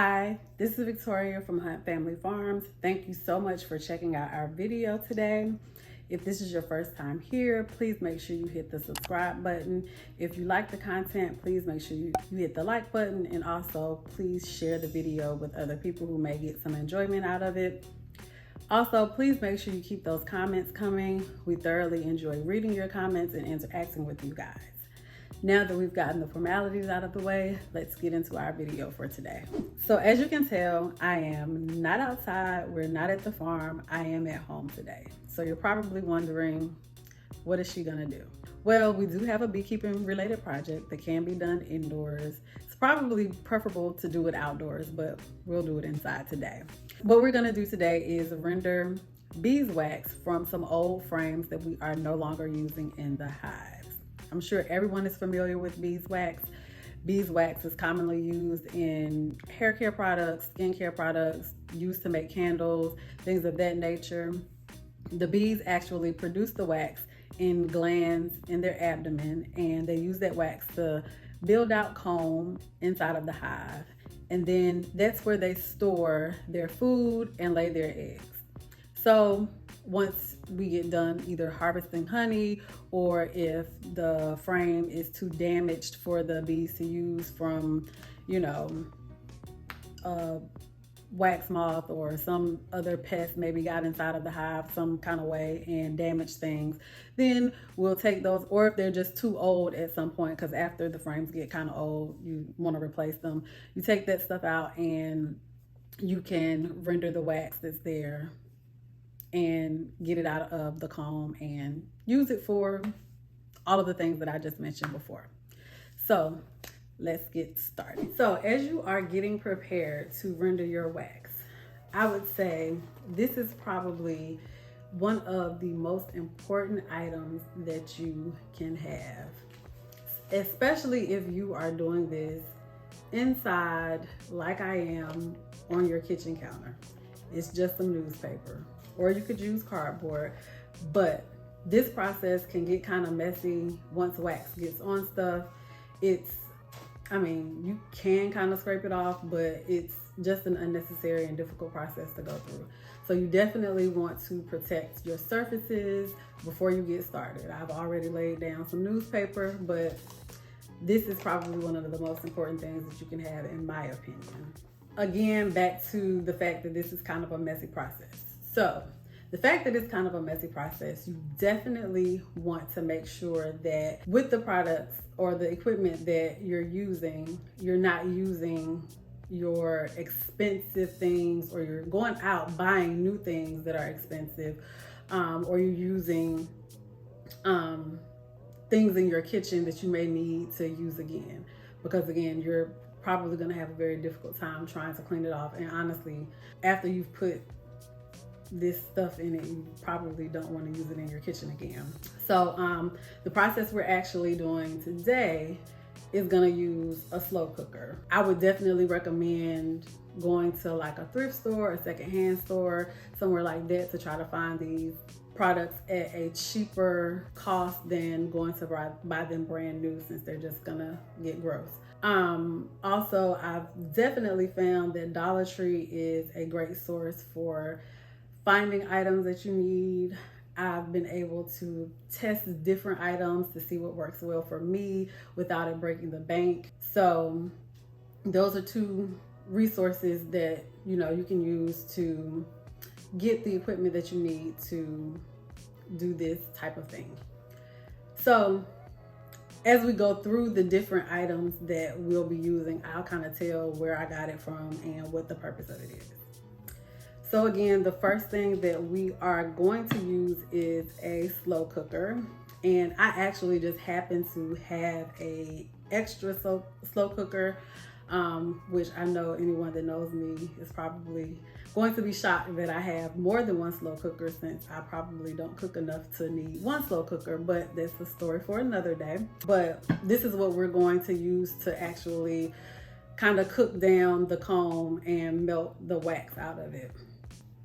Hi, this is Victoria from Hunt Family Farms. Thank you so much for checking out our video today. If this is your first time here, please make sure you hit the subscribe button. If you like the content, please make sure you hit the like button, and also please share the video with other people who may get some enjoyment out of it. Also, please make sure you keep those comments coming. We thoroughly enjoy reading your comments and interacting with you guys. Now that we've gotten the formalities out of the way, let's get into our video for today. So as you can tell, I am not outside. We're not at the farm. I am at home today. So you're probably wondering, what is she gonna do? Well, we do have a beekeeping related project that can be done indoors. It's probably preferable to do it outdoors, but we'll do it inside today. What we're gonna do today is render beeswax from some old frames that we are no longer using in the hives. I'm sure everyone is familiar with beeswax. Beeswax is commonly used in hair care products, skin care products, used to make candles, things of that nature. The bees actually produce the wax in glands in their abdomen, and they use that wax to build out comb inside of the hive. And then that's where they store their food and lay their eggs. So once we get done either harvesting honey, or if the frame is too damaged for the bees to use from, wax moth or some other pest maybe got inside of the hive some kind of way and damaged things, then we'll take those, or if they're just too old at some point, because after the frames get kind of old, you want to replace them. You take that stuff out and you can render the wax that's there and get it out of the comb and use it for all of the things that I just mentioned before. So let's get started. So as you are getting prepared to render your wax, I would say this is probably one of the most important items that you can have, especially if you are doing this inside like I am on your kitchen counter. It's just some newspaper, or you could use cardboard, but this process can get kind of messy once wax gets on stuff. You can kind of scrape it off, but it's just an unnecessary and difficult process to go through. So you definitely want to protect your surfaces before you get started. I've already laid down some newspaper, but this is probably one of the most important things that you can have, in my opinion. Again, back to the fact that this is kind of a messy process. So the fact that it's kind of a messy process, you definitely want to make sure that with the products or the equipment that you're using, you're not using your expensive things, or you're going out buying new things that are expensive, or you're using things in your kitchen that you may need to use again. Because again, you're probably going to have a very difficult time trying to clean it off. And honestly, after you've put this stuff in it, you probably don't want to use it in your kitchen again. So the process we're actually doing today is going to use a slow cooker. I would definitely recommend going to like a thrift store, a secondhand store, somewhere like that, to try to find these products at a cheaper cost than going to buy them brand new, since they're just gonna get gross. Also, I've definitely found that Dollar Tree is a great source for finding items that you need. I've been able to test different items to see what works well for me without it breaking the bank. So those are two resources that you can use to get the equipment that you need to do this type of thing. So as we go through the different items that we'll be using, I'll kind of tell where I got it from and what the purpose of it is. So again, the first thing that we are going to use is a slow cooker. And I actually just happen to have a extra slow cooker, which I know anyone that knows me is probably going to be shocked that I have more than one slow cooker, since I probably don't cook enough to need one slow cooker, but that's a story for another day. But this is what we're going to use to actually kind of cook down the comb and melt the wax out of it.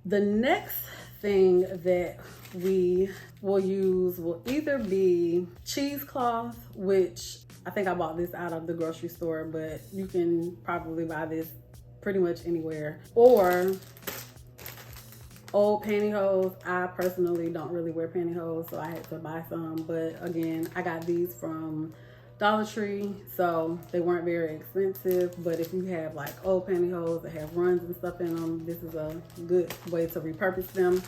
The next thing that we will use will either be cheesecloth, which I think I bought this out of the grocery store, but you can probably buy this pretty much anywhere. Or old pantyhose. I personally don't really wear pantyhose, so I had to buy some. But again, I got these from Dollar Tree, so they weren't very expensive. But if you have like old pantyhose that have runs and stuff in them, this is a good way to repurpose them.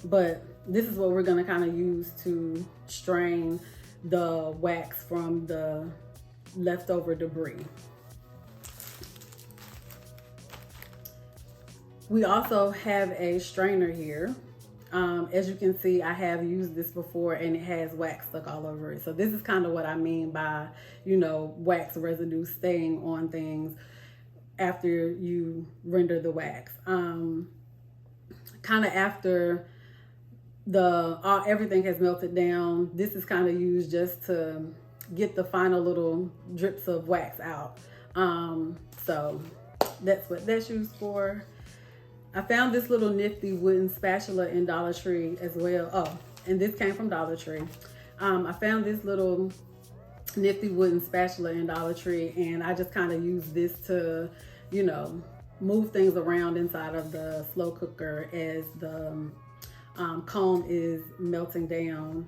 But this is what we're gonna kind of use to strain the wax from the leftover debris. We also have a strainer here. As you can see, I have used this before and it has wax stuck all over it. So this is kind of what I mean by, you know, wax residue staying on things after you render the wax. Kind of after everything has melted down, this is kind of used just to get the final little drips of wax out. So that's what that's used for. I found this little nifty wooden spatula in Dollar Tree as well. Oh, and this came from Dollar Tree. I found this little nifty wooden spatula in Dollar Tree, and I just kind of use this to, you know, move things around inside of the slow cooker as the comb is melting down.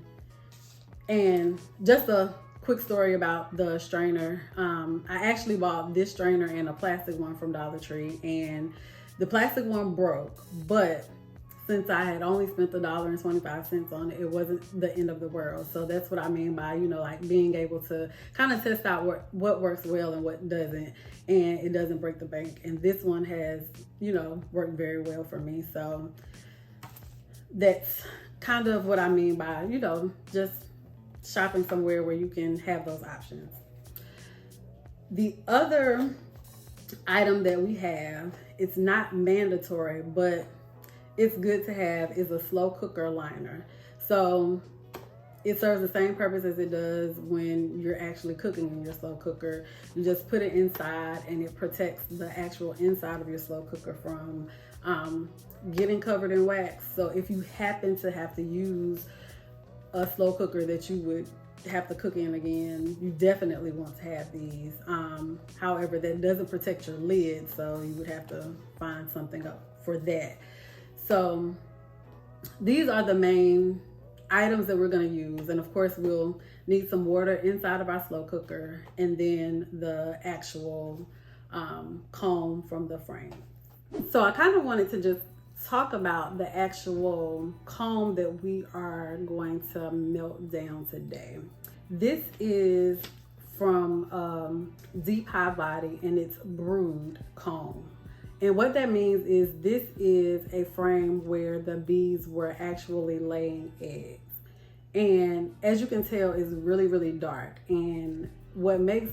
And just a quick story about the strainer. I actually bought this strainer and a plastic one from Dollar Tree, and the plastic one broke, but since I had only spent $1.25 on it, it wasn't the end of the world. So that's what I mean by, you know, like being able to kind of test out what works well and what doesn't, and it doesn't break the bank. And this one has, you know, worked very well for me. So that's kind of what I mean by, you know, just shopping somewhere where you can have those options. The other item that we have, it's not mandatory, but it's good to have, is a slow cooker liner. So it serves the same purpose as it does when you're actually cooking in your slow cooker. You just put it inside and it protects the actual inside of your slow cooker from getting covered in wax. So if you happen to have to use a slow cooker that you would have to cook in again, you definitely want to have these. However, that doesn't protect your lid, so you would have to find something up for that. So these are the main items that we're going to use, and of course we'll need some water inside of our slow cooker, and then the actual comb from the frame. So I kind of wanted to just talk about the actual comb that we are going to melt down today. This is from Deep High Body, and it's brood comb. And what that means is this is a frame where the bees were actually laying eggs. And as you can tell, it's really, really dark. And what makes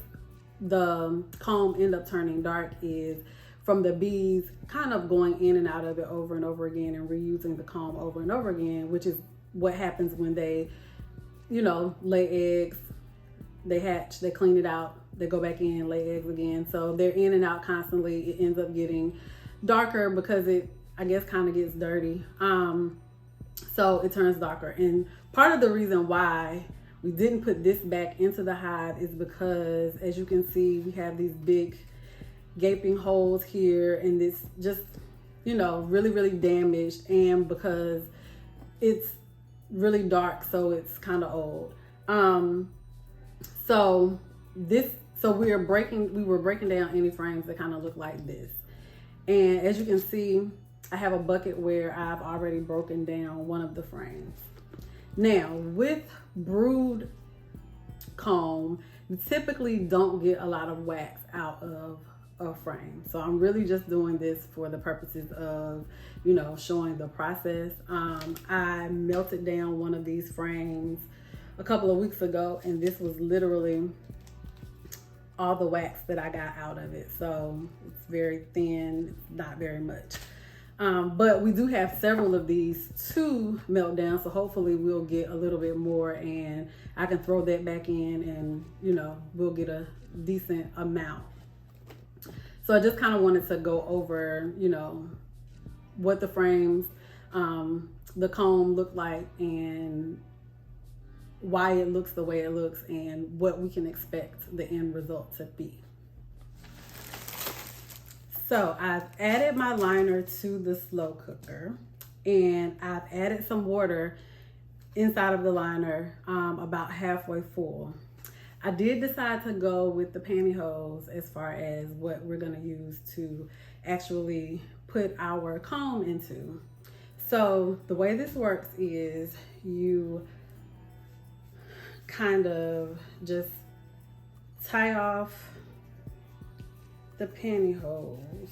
the comb end up turning dark is from the bees kind of going in and out of it over and over again and reusing the comb over and over again, which is what happens when they, you know, lay eggs, they hatch, they clean it out, they go back in, lay eggs again. So they're in and out constantly. It ends up getting darker because it, I guess, kind of gets dirty. So it turns darker. And part of the reason why we didn't put this back into the hive is because, as you can see, we have these big gaping holes here, and it's just, you know, really, really damaged, and because it's really dark, so it's kind of old. So we were breaking down any frames that kind of look like this. And as you can see, I have a bucket where I've already broken down one of the frames. Now, with brood comb, you typically don't get a lot of wax out of a frame. So I'm really just doing this for the purposes of, you know, showing the process. I melted down one of these frames a couple of weeks ago, and this was literally all the wax that I got out of it. So it's very thin, not very much. But we do have several of these to melt down, so hopefully we'll get a little bit more and I can throw that back in, and, you know, we'll get a decent amount. So I just kind of wanted to go over, you know, what the frames, the comb look like, and why it looks the way it looks, and what we can expect the end result to be. So I've added my liner to the slow cooker, and I've added some water inside of the liner, about halfway full. I did decide to go with the pantyhose as far as what we're gonna use to actually put our comb into. So the way this works is you kind of just tie off the pantyhose.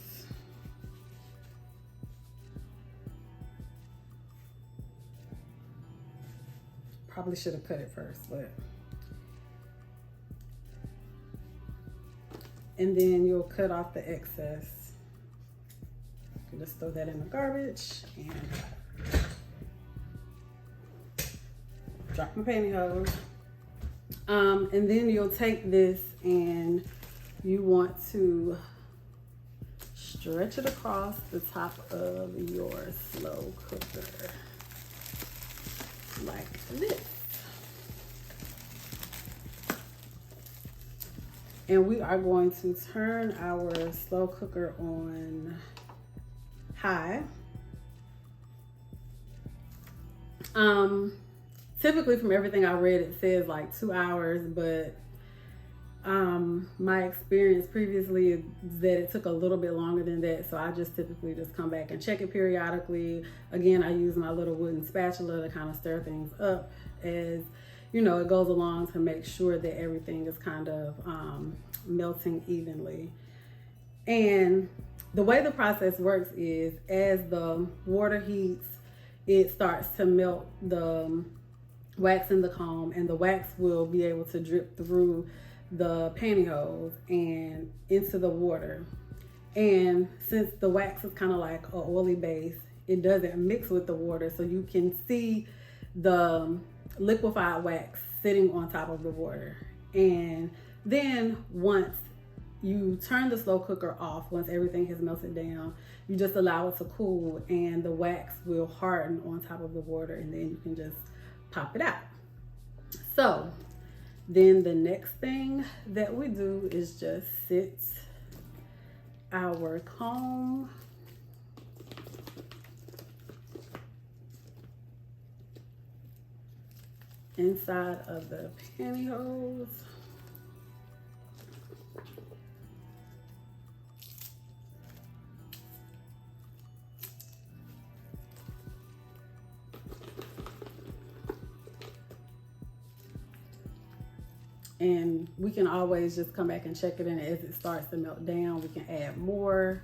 Probably should have cut it first, but. And then you'll cut off the excess. You can just throw that in the garbage and drop my pantyhose. And then you'll take this and you want to stretch it across the top of your slow cooker like this. And we are going to turn our slow cooker on high. Typically from everything I read, it says like 2 hours, but my experience previously is that it took a little bit longer than that. So I just typically just come back and check it periodically. Again, I use my little wooden spatula to kind of stir things up as you know, it goes along to make sure that everything is kind of melting evenly. And the way the process works is as the water heats, it starts to melt the wax in the comb, and the wax will be able to drip through the pantyhose and into the water. And since the wax is kind of like an oily base, it doesn't mix with the water, so you can see the liquefied wax sitting on top of the water. And then once you turn the slow cooker off, once everything has melted down, you just allow it to cool and the wax will harden on top of the water, and then you can just pop it out. So then the next thing that we do is just sit our comb inside of the pantyhose. And we can always just come back and check it, and as it starts to melt down, we can add more,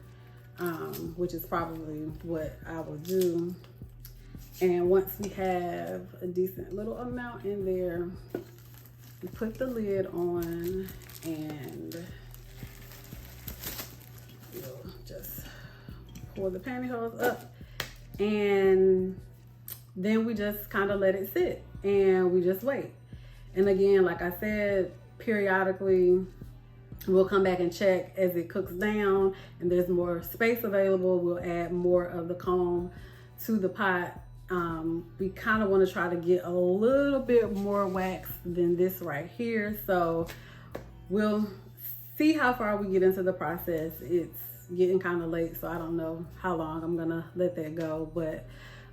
which is probably what I will do. And once we have a decent little amount in there, we put the lid on and we'll just pour the pantyhose up, and then we just kind of let it sit and we just wait. And again, like I said, periodically we'll come back and check as it cooks down and there's more space available. We'll add more of the comb to the pot. We kind of want to try to get a little bit more wax than this right here. So we'll see how far we get into the process. It's getting kind of late, so I don't know how long I'm gonna let that go. But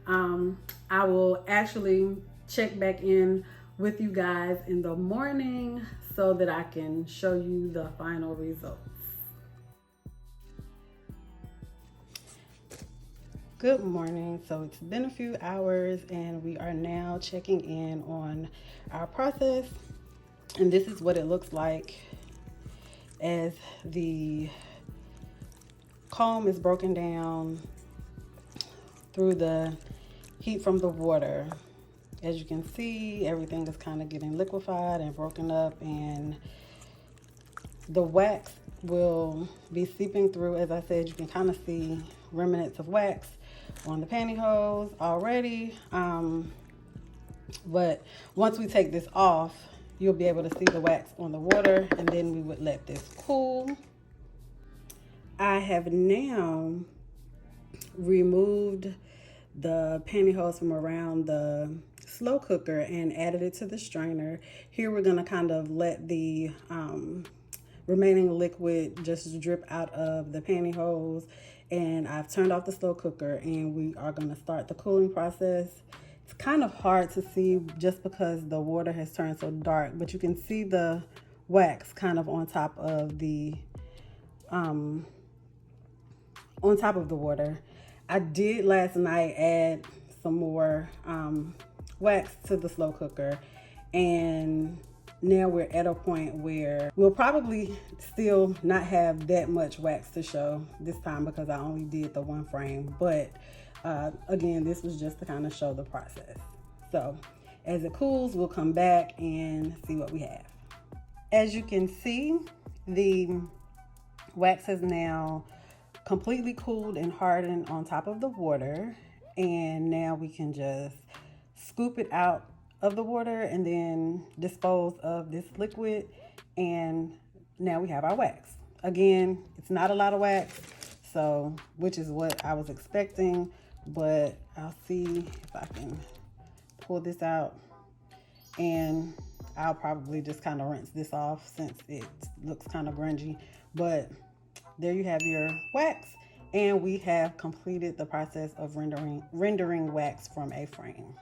I will actually check back in with you guys in the morning so that I can show you the final results. Good morning. So it's been a few hours and we are now checking in on our process, and this is what it looks like as the comb is broken down through the heat from the water. As you can see, everything is kind of getting liquefied and broken up, and the wax will be seeping through. As I said, you can kind of see remnants of wax on the pantyhose already. But once we take this off, you'll be able to see the wax on the water, and then we would let this cool. I have now removed the pantyhose from around the slow cooker and added it to the strainer. Here we're going to kind of let the remaining liquid just drip out of the pantyhose. And I've turned off the slow cooker, and we are going to start the cooling process. It's kind of hard to see just because the water has turned so dark, but you can see the wax kind of on top of the water. I did last night add some more wax to the slow cooker, and now we're at a point where we'll probably still not have that much wax to show this time because I only did the one frame. But again, this was just to kind of show the process. So as it cools, we'll come back and see what we have. As you can see, the wax has now completely cooled and hardened on top of the water. And now we can just scoop it out of the water and then dispose of this liquid, and now we have our wax. Again, it's not a lot of wax, so which is what I was expecting, but I'll see if I can pull this out, and I'll probably just kind of rinse this off since it looks kind of grungy. But there you have your wax, and we have completed the process of rendering wax from a frame.